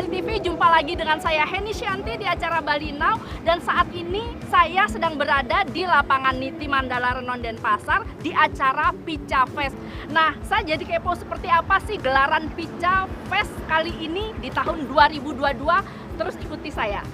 Bali TV, jumpa lagi dengan saya Heni Shanti di acara Bali Now. Dan saat ini saya sedang berada di lapangan Niti Mandala Renon Denpasar di acara Pica Fest. Nah, saya jadi kepo seperti apa sih gelaran Pica Fest kali ini di tahun 2022. Terus ikuti saya.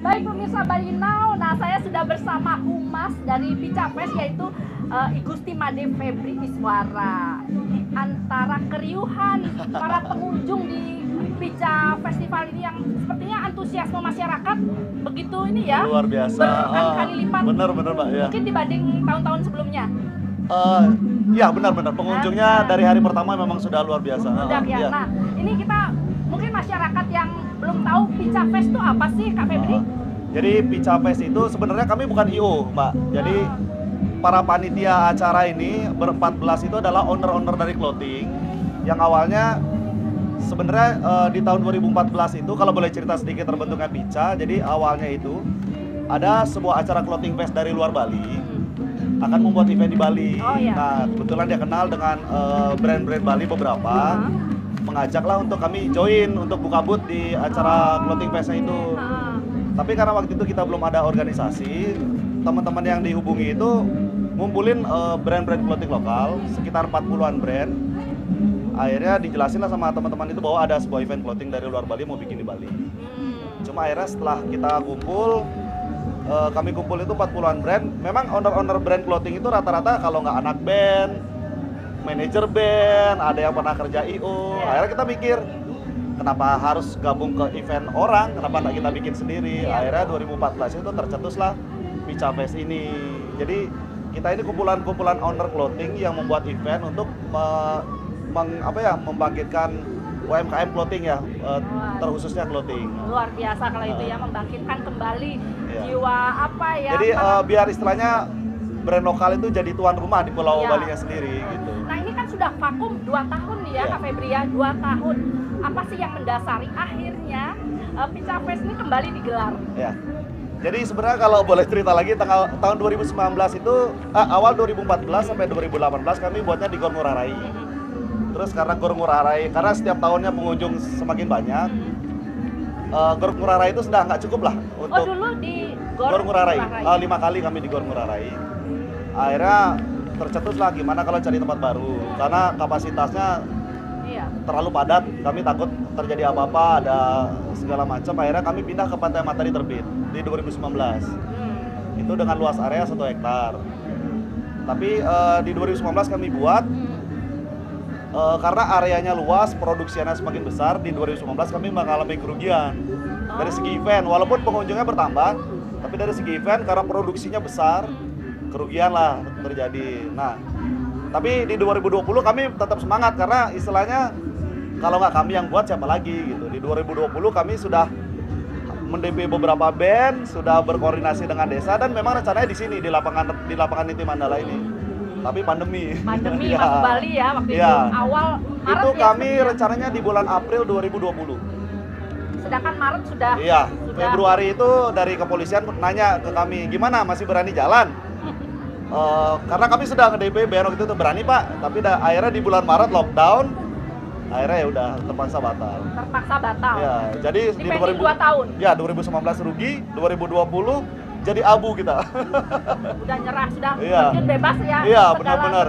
Baik pemirsa Bali Now, nah saya sudah bersama Humas dari Pica Fest yaitu Igusti Made Febri Iswara. Di antara keriuhan para pengunjung di Pica Festival ini yang sepertinya antusiasme masyarakat begitu ini ya, luar biasa, berkali-kali lipat. Bener Mbak ya. Mungkin dibanding tahun-tahun sebelumnya. Ya benar-benar pengunjungnya dari hari pertama memang sudah luar biasa. Ya. Nah ini kita mungkin masyarakat yang belum tahu Pica Fest itu apa sih Kak Febri? Jadi Pica Fest itu sebenarnya kami bukan IO Mbak. Jadi para panitia acara ini ber-14 itu adalah owner-owner dari clothing yang awalnya sebenarnya di tahun 2014 itu kalau boleh cerita sedikit terbentuknya Pica. Jadi awalnya itu ada sebuah acara clothing fest dari luar Bali akan membuat event di Bali. Nah kebetulan dia kenal dengan brand-brand Bali beberapa. Mengajaklah untuk kami join untuk buka booth di acara clothing fest-nya itu. Tapi karena waktu itu kita belum ada organisasi, teman-teman yang dihubungi itu ngumpulin brand-brand clothing lokal, sekitar 40-an brand. Akhirnya dijelasin lah sama teman-teman itu bahwa ada sebuah event clothing dari luar Bali mau bikin di Bali. Cuma akhirnya setelah kita kumpul, kami kumpul itu 40-an brand. Memang owner-owner brand clothing itu rata-rata kalau nggak anak band, manajer band, ada yang pernah kerja IO. Akhirnya kita mikir, kenapa harus gabung ke event orang, kenapa nggak kita bikin sendiri. Akhirnya 2014 itu tercetuslah Pica Fest ini. Jadi kita ini kumpulan-kumpulan owner clothing yang membuat event untuk membangkitkan UMKM clothing ya, terkhususnya clothing. Luar biasa kalau itu ya, membangkitkan kembali jiwa apa ya. Jadi biar istilahnya brand lokal itu jadi tuan rumah di Pulau Balinya sendiri gitu. Nah ini kan sudah vakum 2 tahun nih ya Kak Febri ya, 2 tahun. Apa sih yang mendasari akhirnya Pica Fest ini kembali digelar? Ya. Jadi sebenarnya kalau boleh cerita lagi tahun 2019 itu awal 2014 sampai 2018 kami buatnya di Gor Ngurah Rai. Terus karena Gor Ngurah Rai, karena setiap tahunnya pengunjung semakin banyak, Gor Ngurah Rai itu sudah nggak cukup lah untuk. Dulu di Gor Ngurah Rai. 5 kali kami di Gor Ngurah Rai. Akhirnya tercetus lah gimana kalau cari tempat baru karena kapasitasnya terlalu padat, kami takut terjadi apa-apa, ada segala macam. Akhirnya kami pindah ke Pantai Matahari Terbit di 2019. Itu dengan luas area 1 hektar. Tapi di 2019 kami buat karena areanya luas, produksinya semakin besar. Di 2019 kami mengalami kerugian dari segi event, walaupun pengunjungnya bertambah, tapi dari segi event karena produksinya besar, kerugian lah terjadi. Nah, tapi di 2020 kami tetap semangat karena istilahnya kalau nggak kami yang buat siapa lagi gitu. Di 2020 kami sudah mendp beberapa band, sudah berkoordinasi dengan desa dan memang rencananya di sini di lapangan Niti Mandala ini. Tapi pandemi ya. Masuk Bali ya waktu itu awal Maret itu kami rencananya di bulan April 2020. Sedangkan Maret sudah. Februari itu dari kepolisian nanya ke kami, gimana masih berani jalan? Karena kami sudah nge-DP band waktu itu berani Pak, tapi akhirnya di bulan Maret lockdown, akhirnya ya udah terpaksa batal. Ya, jadi di 2 tahun. Ya 2019 rugi, 2020 jadi abu kita. Udah nyerah, sudah terjun bebas ya. Iya benar-benar.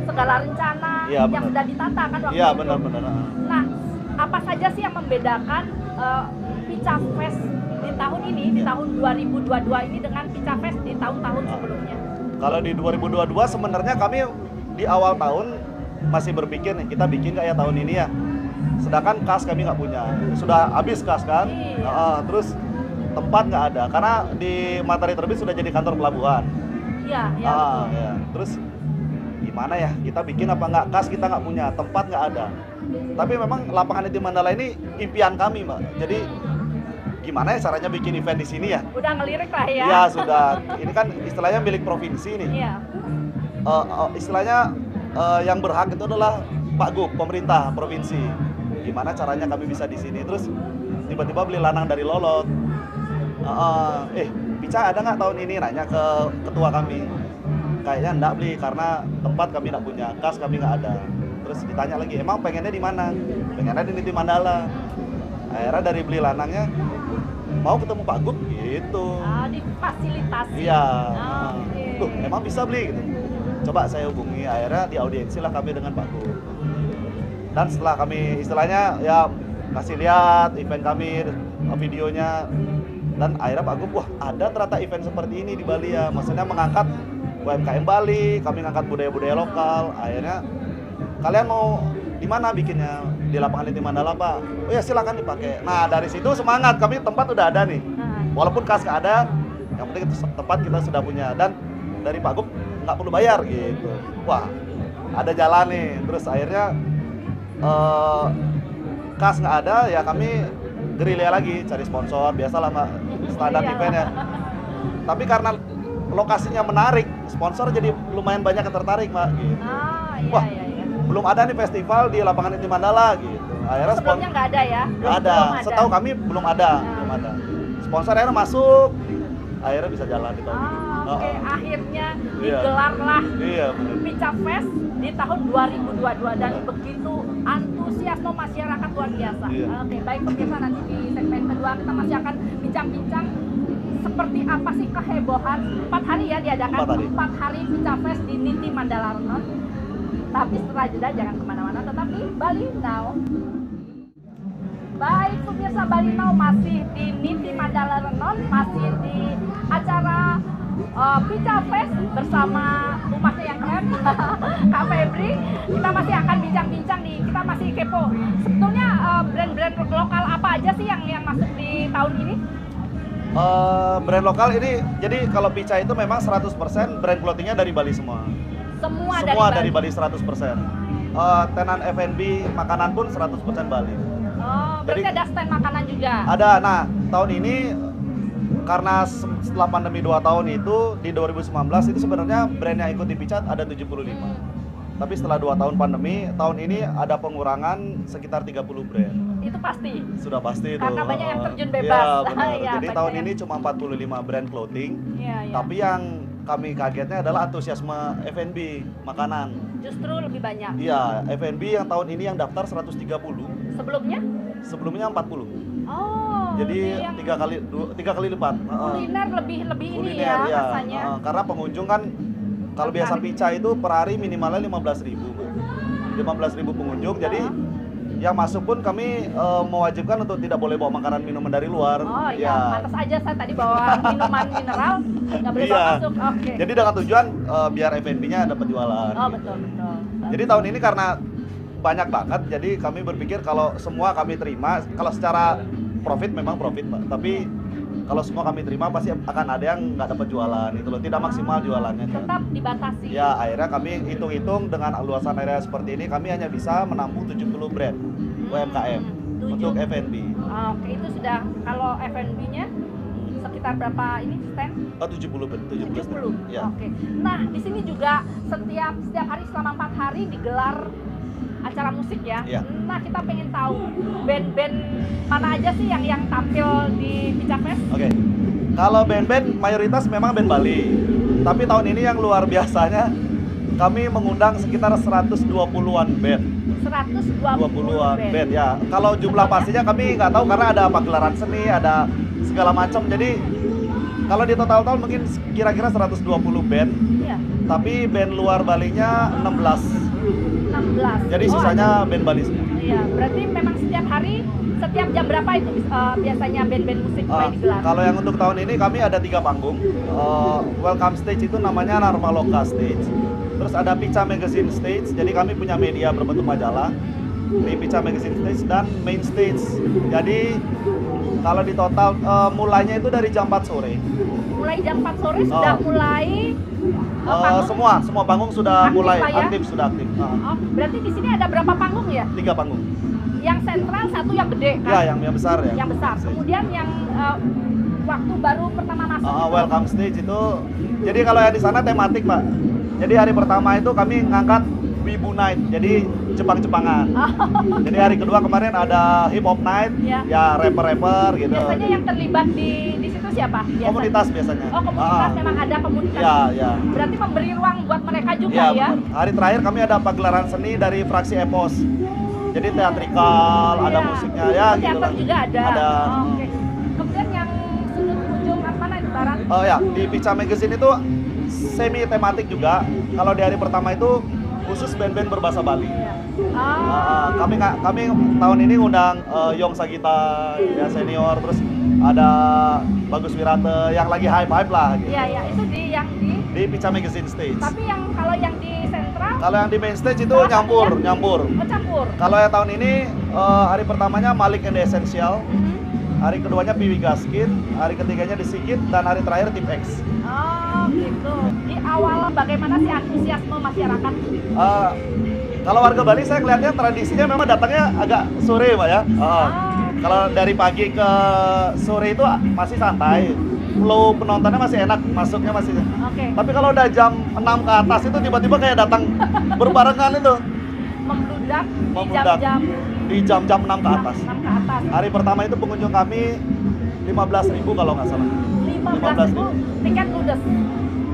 Segala rencana yang sudah ditata kan waktu itu. Iya benar-benar. Nah, apa saja sih yang membedakan Pica Fest di tahun ini, di tahun 2022 ini dengan Pica Fest di tahun-tahun sebelumnya? Kalau di 2022 sebenarnya kami di awal tahun masih berpikir nih, kita bikin nggak ya tahun ini ya. Sedangkan kas kami nggak punya, sudah habis kas kan. Terus tempat nggak ada, karena di Matahari Terbit sudah jadi kantor pelabuhan. Iya. Terus gimana ya, kita bikin apa nggak, kas kita nggak punya, tempat nggak ada. Tapi memang lapangan Niti Mandala ini impian kami Mbak. Jadi gimana ya caranya bikin event di sini ya? Udah ngelirik lah ya. Iya sudah. Ini kan istilahnya milik provinsi nih. Iya. Istilahnya yang berhak itu adalah Pak Gub, pemerintah provinsi. Gimana caranya kami bisa di sini? Terus tiba-tiba beli lanang dari Lolot. Pica ada nggak tahun ini? Nanya ke ketua kami. Kayaknya enggak beli karena tempat kami nggak punya, kas kami nggak ada. Terus ditanya lagi, emang pengennya di mana? Pengennya di Niti Mandala. Akhirnya dari beli lanangnya mau ketemu Pak Gub gitu. Difasilitasi. Iya. Oke. Tuh, emang bisa beli gitu. Coba saya hubungi, akhirnya di audiensi lah kami dengan Pak Gub. Dan setelah kami istilahnya ya kasih lihat event kami, videonya, dan akhirnya Pak Gub, wah ada ternyata event seperti ini di Bali ya. Maksudnya mengangkat UMKM Bali, kami ngangkat budaya-budaya lokal. Akhirnya kalian mau di mana bikinnya? Di lapangan Niti Mandala Pak. Oh ya silakan dipakai. Nah dari situ semangat, kami tempat udah ada nih. Walaupun kas nggak ada, yang penting itu tempat kita sudah punya. Dan dari Pak Gub nggak perlu bayar gitu. Wah ada jalan nih. Terus akhirnya kas nggak ada ya kami gerilya lagi cari sponsor. Biasalah Mbak, standar event ya. Tapi karena lokasinya menarik, sponsor jadi lumayan banyak yang tertarik Mbak gitu. Wah, belum ada nih festival di lapangan Niti Mandala gitu. Akhirnya sebelumnya nggak ada ya? Nggak ada. Setahu kami belum ada. Sponsor akhirnya masuk, akhirnya bisa jalan di tahun ini. Oke, akhirnya digelarlah Pica Fest di tahun 2022 dan begitu antusiasme masyarakat luar biasa. Oke, baik pemirsa, nanti di segmen kedua kita masih akan bincang-bincang seperti apa sih kehebohan 4 hari ya diadakan 4 hari Pica Fest di Niti Mandala Renon. Tapi setelah jeda jangan kemana-mana, tetapi Bali Now. Baik pemirsa, Bali Now masih di Niti Mandala Renon, masih di acara Pica Fest bersama umatnya yang keren, Kak Febri. Kita masih akan bincang-bincang nih, kita masih kepo. Sebetulnya brand-brand lokal apa aja sih yang masuk di tahun ini? Brand lokal ini, jadi kalau Pica itu memang 100% brand clothingnya dari Bali semua. Semua dari Bali 100%. Tenan F&B, makanan pun 100% Bali. Berarti jadi, ada stand makanan juga? Ada. Nah, tahun ini karena setelah pandemi 2 tahun itu, di 2019 itu sebenarnya brand yang ikut di Pica ada 75. Tapi setelah 2 tahun pandemi, tahun ini ada pengurangan sekitar 30 brand. Itu pasti? Sudah pasti itu. Karena banyak yang terjun bebas. Iya, benar. Jadi tahun ini cuma 45 brand clothing. Tapi yang kami kagetnya adalah antusiasme F&B, makanan. Justru lebih banyak? Iya, F&B yang tahun ini yang daftar 130. Sebelumnya? Sebelumnya 40. Oh, jadi tiga kali lipat. Kuliner lebih ini ya rasanya. Karena pengunjung kan kalau biasa Pica itu per hari minimalnya 15.000. 15.000 pengunjung. Jadi yang masuk pun kami mewajibkan untuk tidak boleh bawa makanan minuman dari luar. Oh iya, pantas aja saya tadi bawa minuman mineral, nggak boleh bawa masuk. Oke. Jadi dengan tujuan biar F&B-nya dapat jualan. Oh betul. Jadi tahun ini karena banyak banget, jadi kami berpikir kalau semua kami terima, kalau secara profit memang profit Pak, tapi kalau semua kami terima pasti akan ada yang nggak dapat jualan itu loh, tidak maksimal jualannya. Tetap dibatasi. Ya akhirnya kami hitung-hitung dengan luasan area seperti ini kami hanya bisa menampung 70 brand UMKM untuk F&B. Oke, itu sudah kalau F&B-nya sekitar berapa ini stand? 70 brand. Ya. Oke. Nah di sini juga setiap hari selama 4 hari digelar acara musik ya. Nah kita pengen tahu band-band mana aja sih yang tampil di Pica Fest? Oke. Kalau band-band mayoritas memang band Bali. Tapi tahun ini yang luar biasanya kami mengundang sekitar 120-an band. 120-an band ya. Kalau jumlah pastinya kami nggak tahu karena ada pagelaran seni, ada segala macam. Jadi kalau di total mungkin kira-kira 120 band. Iya. Tapi band luar Balinya 16. Jadi sisanya band Bali semua. Iya, berarti memang setiap hari, setiap jam berapa itu biasanya band-band musik mulai digelar? Kalau yang untuk tahun ini kami ada 3 panggung. Welcome stage itu namanya Narmaloka stage. Terus ada Pica Magazine stage. Jadi kami punya media berbentuk majalah di Pica Magazine stage dan main stage. Jadi kalau di total mulainya itu dari jam 4 sore. Mulai jam 4 sore sudah mulai semua panggung sudah aktif mulai ya? aktif. Oh, berarti di sini ada berapa panggung ya? 3 panggung. yang sentral satu yang gede kan? Ya, yang besar ya. Yang besar. Kemudian yang waktu baru pertama masuk. Welcome stage itu. Jadi kalau yang di sana tematik, Pak. Jadi hari pertama itu kami ngangkat Wibu Night, jadi Jepang-Jepangan. Jadi hari kedua kemarin ada Hip Hop Night, ya rapper-rapper gitu. Biasanya yang terlibat di situ siapa? Komunitas biasanya. Oh, komunitas, memang ada komunitas. Ya. Berarti memberi ruang buat mereka juga ya? Benar. Hari terakhir kami ada pagelaran seni dari fraksi Epos. Jadi teatrikal, ada musiknya ya gitu. Teater juga ada. Oke. Kemudian yang sudut ujung mana itu barat? Oh ya, di Pica Magazine itu semi tematik juga. Kalau di hari pertama itu khusus band-band berbahasa Bali. Kami tahun ini ngundang Yong Sagita ya senior, terus ada Bagus Wirate yang lagi hype lah gitu. Iya, itu di Pica Magazine stage. Tapi kalau yang di sentral? Kalau yang di main stage itu nyampur. Oh, campur. Kalau yang tahun ini hari pertamanya Malik and the Essential. Hari keduanya Piwi Gaskin, hari ketiganya di Sigit, dan hari terakhir Tip X. Oh gitu. Di awal bagaimana sih antusiasme masyarakat? Kalau warga Bali saya kelihatannya tradisinya memang datangnya agak sore, Pak ya. Kalau dari pagi ke sore itu masih santai. Flow penontonnya masih enak, masuknya masih. Tapi kalau udah jam 6 ke atas itu tiba-tiba kayak datang berbarengan itu. Membludak di jam-jam 6 ke atas. 6 ke atas. Hari pertama itu pengunjung kami 15.000 kalau nggak salah. 15.000 tiket ludes.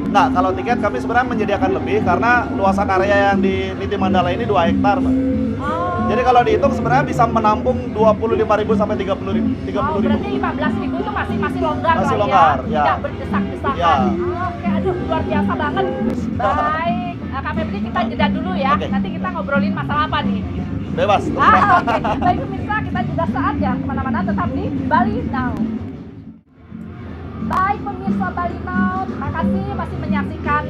Nah, kalau tiket kami sebenarnya menyediakan lebih karena luasan area yang di Niti Mandala ini 2 hektar, Mbak. Jadi kalau dihitung sebenarnya bisa menampung 25.000 sampai 30.000. Berarti 15.000 itu masih longgar masih lah longgar, ya. Tidak berdesak-desakan. Oke, aduh luar biasa banget. Baik, Kak Febri kita jeda dulu ya. Nanti kita ngobrolin masalah apa nih? Bebas. Baik pemirsa, kita jeda saat ya. Kemana-mana tetap di Bali Now. Baik pemirsa Bali Now, terima kasih masih menyaksikan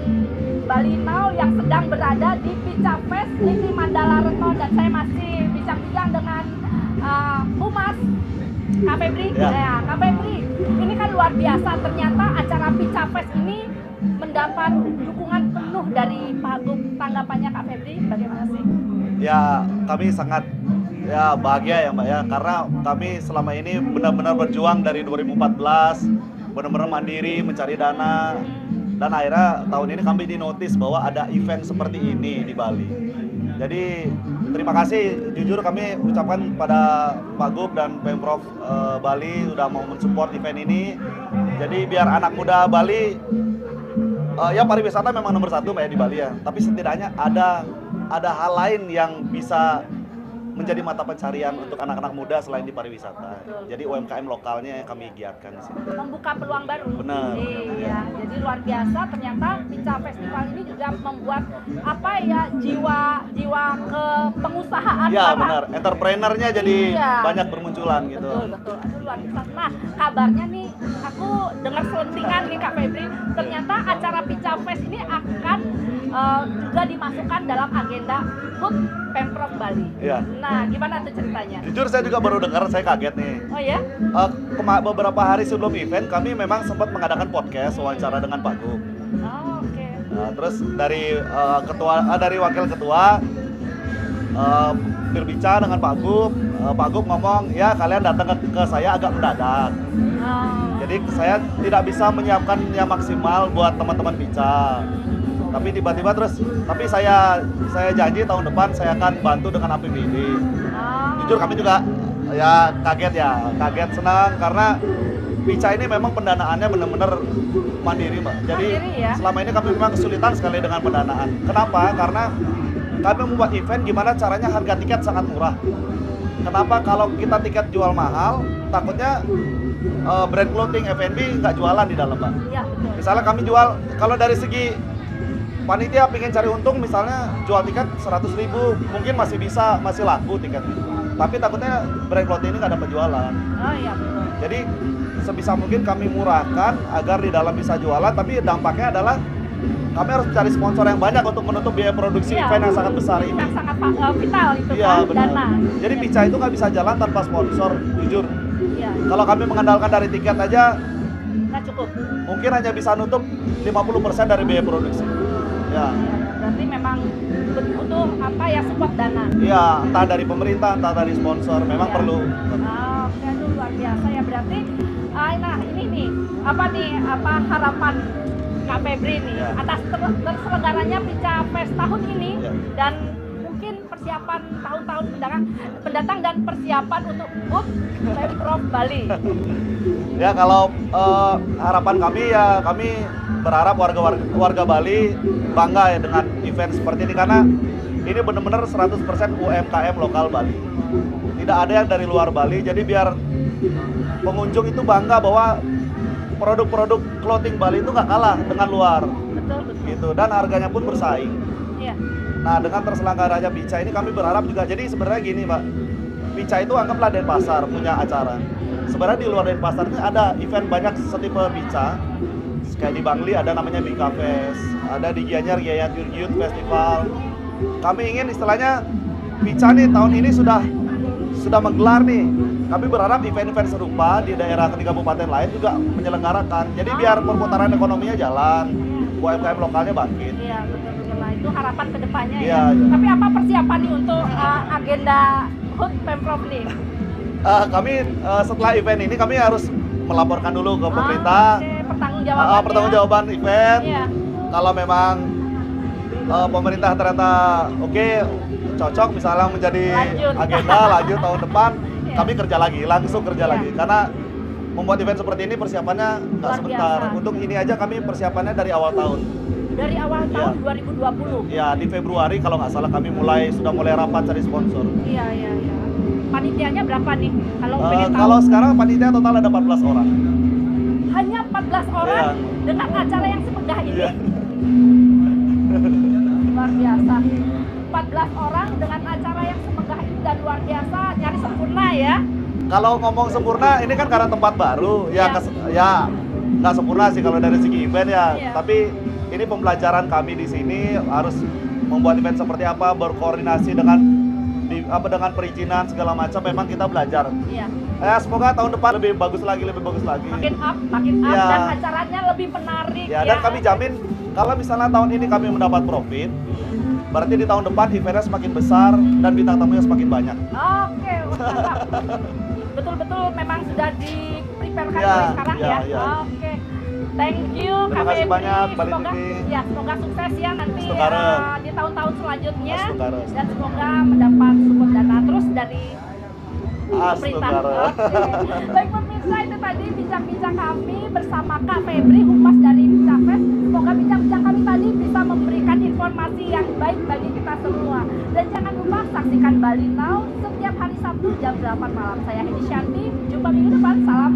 Bali Now yang sedang berada di Pica Fest Niti Mandala Renon, dan saya masih bincang-bincang dengan Humas Kak Febri. Ya, Kak Febri, ini kan luar biasa, ternyata acara Pica Fest ini mendapat dukungan penuh dari Pagub. Tanggapannya Kak Febri bagaimana sih? Ya, kami sangat bahagia ya Mbak ya, karena kami selama ini benar-benar berjuang dari 2014, benar-benar mandiri mencari dana, dan akhirnya tahun ini kami dinotis bahwa ada event seperti ini di Bali. Jadi terima kasih, jujur kami ucapkan pada Pagub dan Pemprov Bali sudah mau mensupport event ini. Jadi biar anak muda Bali, ya pariwisata memang nomor 1 Mbak ya di Bali ya, tapi setidaknya ada hal lain yang bisa menjadi mata pencarian untuk anak-anak muda selain di pariwisata. Jadi UMKM lokalnya yang kami giatkan di sini. Membuka peluang baru. Benar. Iya, jadi luar biasa. Ternyata Pica Festival ini juga membuat jiwa kepengusahaan. Iya benar. Entrepreneurnya jadi banyak bermunculan gitu. Betul. Aduh luar biasa. Nah, kabarnya nih aku dengar selentingan nih Kak Febri. Ternyata acara Pica Fest ini akan juga dimasukkan dalam agenda HUT Pemprov Bali. Iya. Nah, gimana tuh ceritanya? Jujur saya juga baru dengar, saya kaget nih. Oh ya? Beberapa hari sebelum event kami memang sempat mengadakan podcast wawancara dengan Pak Gub. Oh, oke. Nah, terus dari dari wakil ketua berbicara dengan Pak Gub. Pak Gub ngomong, ya kalian datang ke saya agak mendadak. Jadi saya tidak bisa menyiapkan yang maksimal buat teman-teman Pica. Tapi tiba-tiba tapi saya janji tahun depan saya akan bantu dengan APBD. Jujur kami juga kaget senang karena Pica ini memang pendanaannya benar-benar mandiri Mbak. Jadi selama ini kami memang kesulitan sekali dengan pendanaan. Kenapa? Karena kami membuat event gimana caranya harga tiket sangat murah. Kenapa? Kalau kita tiket jual mahal, takutnya brand clothing F&B nggak jualan di dalam Mbak. Iya, betul. Misalnya kami jual, kalau dari segi panitia pengen cari untung, misalnya jual tiket 100.000, mungkin masih laku tiketnya. Tapi takutnya brand clothing ini nggak dapat jualan. Oh iya betul. Jadi sebisa mungkin kami murahkan agar di dalam bisa jualan, tapi dampaknya adalah kami harus cari sponsor yang banyak untuk menutup biaya produksi event yang sangat besar ini. Yang sangat vital itu dana. Jadi Pica itu nggak bisa jalan tanpa sponsor, jujur. Iya. Kalau kami mengandalkan dari tiket aja, nggak cukup. Mungkin hanya bisa nutup 50% dari biaya produksi. Ya. berarti memang butuh apa ya, support dana. Iya, entah dari pemerintah, entah dari sponsor, memang Iya. perlu. Oke, aduh, luar biasa ya berarti. Nah ini nih apa harapan Kak Febri nih Ya. atas terselenggaranya Pica Fest tahun ini Ya. dan mungkin persiapan tahun-tahun pendatang dan persiapan untuk HUT Pemprov Bali. Ya kalau harapan kami ya kami berharap warga Bali bangga ya dengan event seperti ini karena ini benar-benar 100% UMKM lokal Bali. Tidak ada yang dari luar Bali, jadi biar pengunjung itu bangga bahwa produk-produk clothing Bali itu nggak kalah dengan luar Betul, betul. gitu, dan harganya pun bersaing. Iya. Nah, dengan terselenggaranya Pica ini kami berharap juga, jadi sebenarnya gini Pak, Pica itu anggaplah Denpasar punya acara. Sebenarnya di luar Denpasar ini ada event banyak setipe Pica. Kayak di Bangli ada namanya Bika Fest, ada di Gianyar Gianyar Youth Festival. Kami ingin istilahnya Pica nih tahun ini sudah menggelar nih. Kami berharap event-event serupa di daerah di kabupaten lain juga menyelenggarakan. Jadi biar perputaran ekonominya jalan, UMKM lokalnya bangkit. Iya, betul-betul lah. Itu harapan kedepannya Iya, ya. iya. Tapi apa persiapan nih untuk agenda HUT Pemprov nih? Kami setelah event ini kami harus melaporkan dulu ke pemerintah. Oke, pertanggungjawabannya. Pertanggungjawaban event. Iya. Kalau memang pemerintah ternyata oke, cocok misalnya menjadi Lanjut. agenda lanjut tahun depan, Iya. kami kerja lagi, langsung kerja Iya. lagi. Karena membuat event seperti ini persiapannya nggak Luar sebentar. biasa. Untuk ini aja kami persiapannya dari awal tahun. Dari awal Iya. tahun 2020. Ya di Februari kalau nggak salah kami sudah mulai rapat cari sponsor. Iya, iya, iya. Panitianya berapa nih? Kalau pengen tahu. Kalau sekarang panitia total ada 14 orang. Hanya 14 orang Iya. dengan acara yang semegah ini. Iya. Luar biasa. 14 orang dengan acara yang semegah ini dan luar biasa, nyari sempurna ya. Kalau ngomong sempurna, ini kan karena tempat baru, ya Iya. ya nggak sempurna sih kalau dari segi event ya. Iya. Tapi ini pembelajaran kami di sini harus membuat event seperti apa, berkoordinasi dengan dengan perizinan segala macam. Memang kita belajar. Iya. Semoga tahun depan lebih bagus lagi. Makin up Iya. dan acaranya lebih menarik Ya, dan kami jamin kalau misalnya tahun ini kami mendapat profit, berarti di tahun depan eventnya semakin besar dan bintang tamunya semakin banyak. Oke, mantap. Betul-betul memang sudah di-preparekan Ya, dari sekarang ya, ya. ya. Oke. Thank you Terima Kak kasih Febri. banyak, Bali Semoga TV. semoga sukses ya nanti Astukares. di tahun-tahun selanjutnya Astukares. dan semoga mendapat support dana terus dari pemerintah. Astukares. Oke. Baik pemirsa, itu tadi bincang-bincang kami bersama Kak Febri, humas dari Pica Fest. Semoga bincang-bincang kami tadi bisa memberikan informasi yang baik bagi kita semua. Dan jangan lupa saksikan Bali Now setiap hari Sabtu jam 8 malam. Saya Hedi Shanti, jumpa minggu depan. Salam